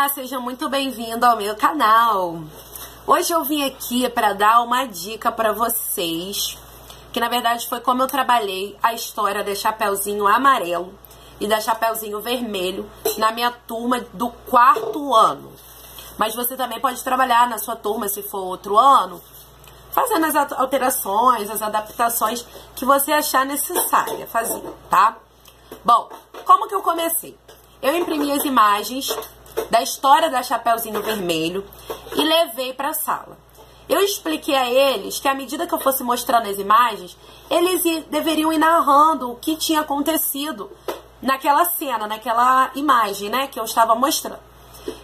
Olá, seja muito bem-vindo ao meu canal. Hoje eu vim aqui para dar uma dica para vocês, que na verdade foi como eu trabalhei a história da Chapeuzinho Amarelo e da Chapeuzinho Vermelho na minha turma do 4º ano. Mas você também pode trabalhar na sua turma, se for outro ano, fazendo as alterações, as adaptações que você achar necessária fazer, tá? Bom, como que eu comecei? Eu imprimi as imagens da história da Chapeuzinho Vermelho e levei para a sala. Eu expliquei a eles que à medida que eu fosse mostrando as imagens, eles deveriam ir narrando o que tinha acontecido naquela cena, naquela imagem, né, que eu estava mostrando.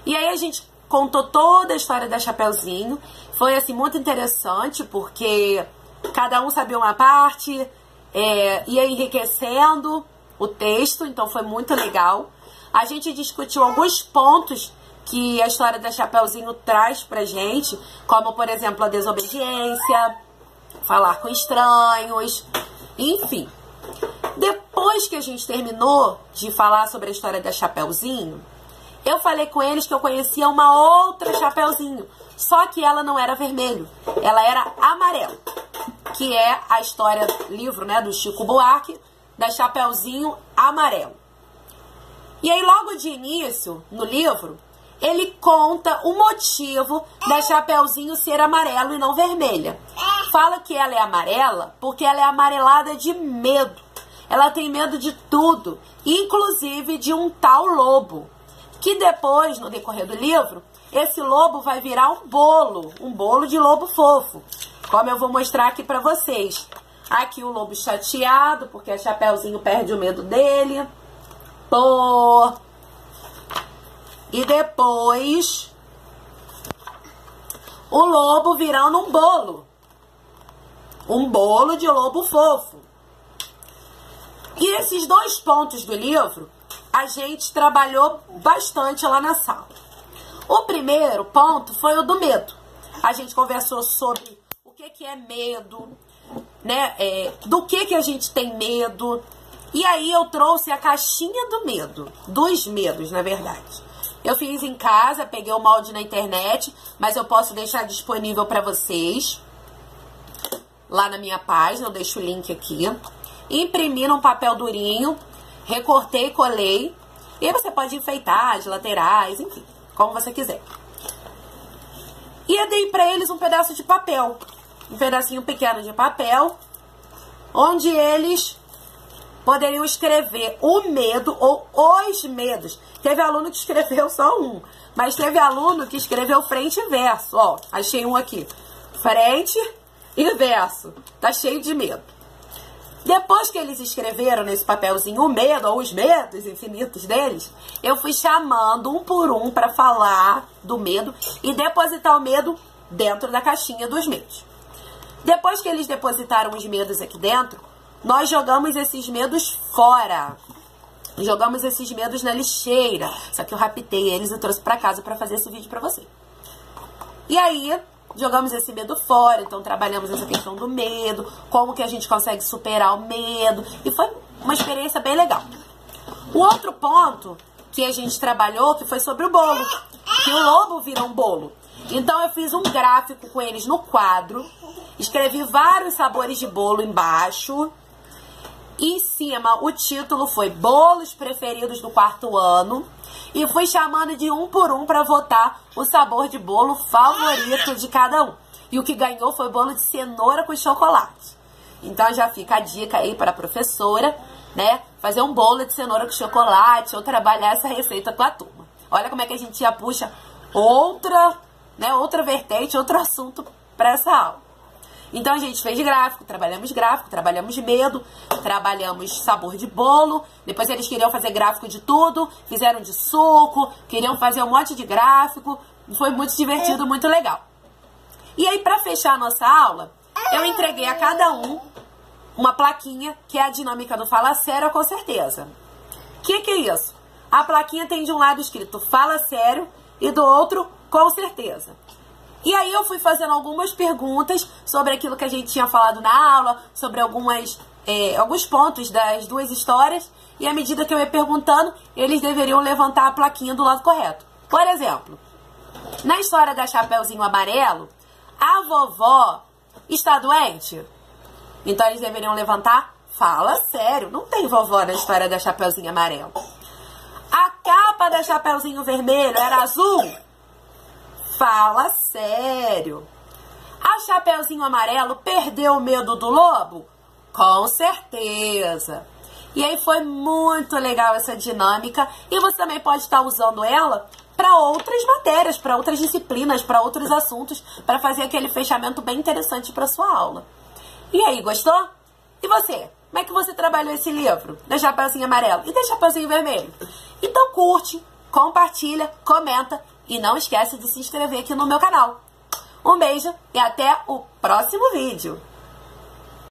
E aí a gente contou toda a história da Chapeuzinho. Foi assim muito interessante, porque cada um sabia uma parte, ia enriquecendo o texto, então foi muito legal. A gente discutiu alguns pontos que a história da Chapeuzinho traz pra gente, como, por exemplo, a desobediência, falar com estranhos, enfim. Depois que a gente terminou de falar sobre a história da Chapeuzinho, eu falei com eles que eu conhecia uma outra Chapeuzinho, só que ela não era vermelho, ela era amarelo, que é a história, livro, né, do Chico Buarque, da Chapeuzinho Amarelo. E aí, logo de início, no livro, ele conta o motivo da Chapeuzinho ser amarelo e não vermelha. Fala que ela é amarela porque ela é amarelada de medo. Ela tem medo de tudo, inclusive de um tal lobo. Que depois, no decorrer do livro, esse lobo vai virar um bolo de lobo fofo. Como eu vou mostrar aqui pra vocês. Aqui o lobo chateado, porque a Chapeuzinho perde o medo dele. E depois o lobo virando um bolo de lobo fofo. E esses dois pontos do livro a gente trabalhou bastante lá na sala. O primeiro ponto foi o do medo. A gente conversou sobre o que é medo, né? Do que a gente tem medo. E aí eu trouxe a caixinha do medo, dos medos, na verdade. Eu fiz em casa, peguei o molde na internet, mas eu posso deixar disponível para vocês lá na minha página, eu deixo o link aqui. Imprimi num papel durinho, recortei, colei, e aí você pode enfeitar as laterais, enfim, como você quiser. E eu dei para eles um pedaço de papel, um pedacinho pequeno de papel, onde eles poderiam escrever o medo ou os medos. Teve aluno que escreveu só um, mas teve aluno que escreveu frente e verso. Ó, achei um aqui. Frente e verso. Tá cheio de medo. Depois que eles escreveram nesse papelzinho o medo ou os medos infinitos deles, eu fui chamando um por um para falar do medo e depositar o medo dentro da caixinha dos medos. Depois que eles depositaram os medos aqui dentro, nós jogamos esses medos fora. Jogamos esses medos na lixeira. Só que eu raptei eles e trouxe pra casa pra fazer esse vídeo pra você. E aí, jogamos esse medo fora. Então, trabalhamos essa questão do medo. Como que a gente consegue superar o medo. E foi uma experiência bem legal. O outro ponto que a gente trabalhou, que foi sobre o bolo. Que o lobo vira um bolo. Então, eu fiz um gráfico com eles no quadro. Escrevi vários sabores de bolo embaixo. Em cima, o título foi Bolos Preferidos do 4º ano. E fui chamando de um por um para votar o sabor de bolo favorito de cada um. E o que ganhou foi bolo de cenoura com chocolate. Então já fica a dica aí para a professora, né? Fazer um bolo de cenoura com chocolate ou trabalhar essa receita com a turma. Olha como é que a gente já puxa outra vertente, outro assunto para essa aula. Então a gente fez gráfico, trabalhamos medo, trabalhamos sabor de bolo. Depois eles queriam fazer gráfico de tudo, fizeram de suco, queriam fazer um monte de gráfico. Foi muito divertido, muito legal. E aí, para fechar a nossa aula, eu entreguei a cada um uma plaquinha, que é a dinâmica do Fala Sério com certeza. O que é isso? A plaquinha tem de um lado escrito Fala Sério e do outro com certeza. E aí eu fui fazendo algumas perguntas sobre aquilo que a gente tinha falado na aula, sobre alguns pontos das duas histórias, e à medida que eu ia perguntando, eles deveriam levantar a plaquinha do lado correto. Por exemplo, na história da Chapeuzinho Amarelo, a vovó está doente? Então eles deveriam levantar? Fala sério, não tem vovó na história da Chapeuzinho Amarelo. A capa da Chapeuzinho Vermelho era azul? Fala sério. A Chapeuzinho Amarelo perdeu o medo do lobo? Com certeza. E aí foi muito legal essa dinâmica e você também pode estar usando ela para outras matérias, para outras disciplinas, para outros assuntos, para fazer aquele fechamento bem interessante para sua aula. E aí, gostou? E você? Como é que você trabalhou esse livro? Da Chapeuzinho Amarelo e da Chapeuzinho Vermelho? Então curte, compartilha, comenta e não esquece de se inscrever aqui no meu canal. Um beijo e até o próximo vídeo.